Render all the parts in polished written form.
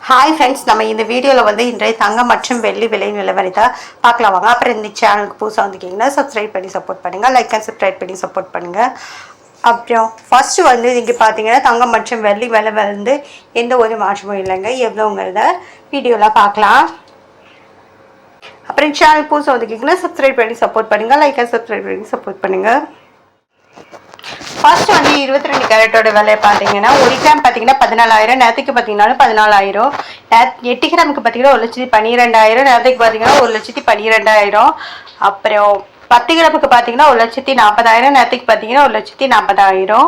Hi friends, நம்ம இந்த வீடியோவில் வந்து இன்றைய தங்கம் மற்றும் வெள்ளி விலை நிலவரத்தை பார்க்கலாம் வாங்க. அப்புறம் இந்த சேனலுக்கு புதுசாக வந்துக்கிங்கன்னா சப்ஸ்கிரைப் பண்ணி சப்போர்ட் பண்ணுங்கள், லைக் அண்ட் சப்ஸ்கிரைப் பண்ணி சப்போர்ட் பண்ணுங்கள். அப்புறம் ஃபஸ்ட்டு வந்து இன்றைக்கி பார்த்தீங்கன்னா தங்கம் மற்றும் வெள்ளி விலை வந்து எந்த ஒரு மாற்றமும் இல்லைங்க, எவ்வளோங்கிறத வீடியோவில் பார்க்கலாம். அப்புறம் சேனல் புதுசாக வந்துக்கிங்கன்னா சப்ஸ்கிரைப் பண்ணி சப்போர்ட் பண்ணுங்கள், லைக் அண்ட் சப்ஸ்கிரைப் பண்ணி சப்போர்ட் பண்ணுங்கள். ஃபர்ஸ்ட் வந்து 22 கேரட்டோட விலை பார்த்தீங்கன்னா 1 கிராம் பார்த்தீங்கன்னா 14,000, நேற்றுக்கு பார்த்தீங்கன்னா 14,000, 8 கிராமுக்கு பார்த்தீங்கன்னா 1,12,000, நேற்றுக்கு பார்த்தீங்கன்னா 1,12,000. அப்புறம் 10 கிராமுக்கு பார்த்தீங்கன்னா 1,40,000, நேற்றுக்கு பார்த்தீங்கன்னா 1,40,000.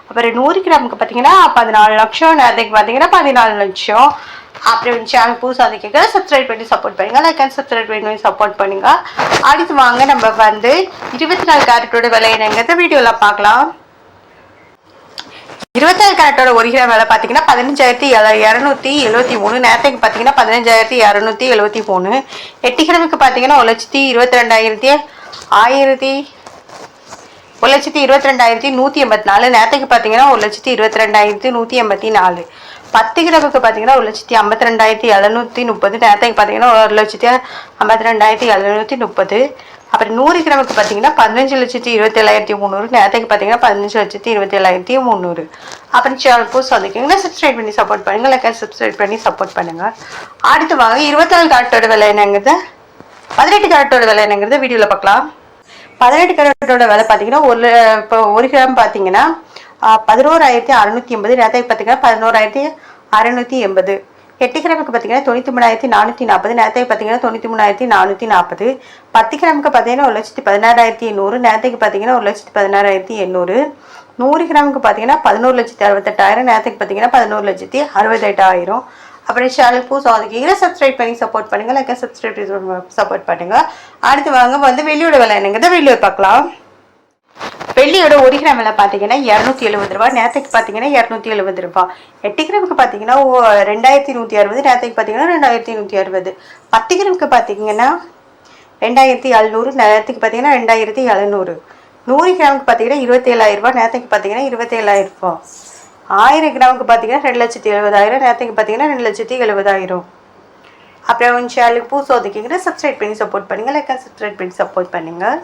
அப்புறம் 100 கிராமுக்கு பார்த்தீங்கன்னா 14 லட்சம், நேற்றுக்கு பார்த்தீங்கன்னா 14 லட்சம். அப்புறம் சேனல் புதுசாக வந்து கேட்க சப்ஸ்கிரைப் பண்ணி சப்போர்ட் பண்ணுங்கள், லைக் அண்ட் சப்ஸ்கிரைப் பண்ணி சப்போர்ட் பண்ணுங்கள். அடுத்து வாங்க நம்ம வந்து 24 கேரட்டோட விலை என்னங்கிறத வீடியோவில் பார்க்கலாம். 24 கேரட்டோட 1 கிராம் விலை பார்த்தீங்கன்னா 15,273, நேரத்துக்கு பார்த்தீங்கன்னா 15,273. 8 கிராமுக்கு பார்த்தீங்கன்னா 1,22,184, நேரத்துக்கு பார்த்தீங்கன்னா 1,22,184. 10 கிராமுக்கு பார்த்தீங்கன்னா 1,52,730, நேரத்துக்கு பார்த்தீங்கன்னா 1,52,730. அப்புறம் 100 கிராமுக்கு பார்த்தீங்கன்னா 15,27,300, நேரத்துக்கு பார்த்தீங்கன்னா 15,27,300. அப்புறம் சேனல் புதுசாக வந்துக்கிங்கன்னா சப்ஸ்கிரைப் பண்ணி சப்போர்ட் பண்ணுங்கள், லைக் சப்ஸ்கிரைப் பண்ணி சப்போர்ட் பண்ணுங்கள். அடுத்து வாங்க 24 கேரட்டோட விலை என்னங்கிறது 18 கேரட்டோட விலை என்னங்கிறத வீடியோவில் பார்க்கலாம். 18 கேரட்டோட விலை பார்த்தீங்கன்னா இப்போ 1 கிராம் பார்த்தீங்கன்னா 11,680, நேரத்துக்கு பார்த்தீங்கன்னா 11,680. 8 கிராமுக்கு பார்த்தீங்கன்னா 93,440, நேரத்துக்கு பார்த்தீங்கன்னா 93,440. 10 கிராமுக்கு பார்த்தீங்கன்னா 1,16,800, நேரத்துக்கு பார்த்தீங்கன்னா 1,16,800. 100 கிராமுக்கு பார்த்தீங்கன்னா 11,68,000, நேரத்துக்கு பார்த்தீங்கன்னா 11,68,000. அப்புறம் சேனல் புதுசாக வந்துக்கிங்கன்னா சப்ஸ்கிரைப் பண்ணி சப்போர்ட் பண்ணுங்கள், லைக் சப்ஸ்கிரைப் பண்ணி சப்போர்ட் பண்ணுங்கள். அடுத்து வாங்க வந்து வெள்ளியோட விலை என்னங்கிறத வெளியே பார்க்கலாம். வெள்ளியோட 1 கிராம் விலை பார்த்தீங்கன்னா 270 ரூபா, நேரத்துக்கு பார்த்தீங்கன்னா 270 ரூபா. 8 கிராமுக்கு பார்த்தீங்கன்னா 2,160, நேரத்துக்கு பார்த்தீங்கன்னா 2,160. 10 கிராமுக்கு பார்த்தீங்கன்னா 2,700, நேரத்துக்கு பார்த்தீங்கன்னா 2,700. 100 கிராமுக்கு பார்த்தீங்கன்னா 27,000 ரூபா, நேரத்துக்கு பார்த்தீங்கன்னா 27,000 ரூபா. 1000 கிராமுக்கு பார்த்தீங்கன்னா 2,70,000, நேரத்துக்கு பார்த்தீங்கன்னா 2,70,000. அப்புறம் சேனலுக்கு புதுசாக வந்துக்கிங்கன்னா சப்ஸ்கிரைப் பண்ணி சப்போர்ட் பண்ணுங்கள், லைக் சப்ஸ்கிரைப் பண்ணி சப்போர்ட் பண்ணுங்கள்.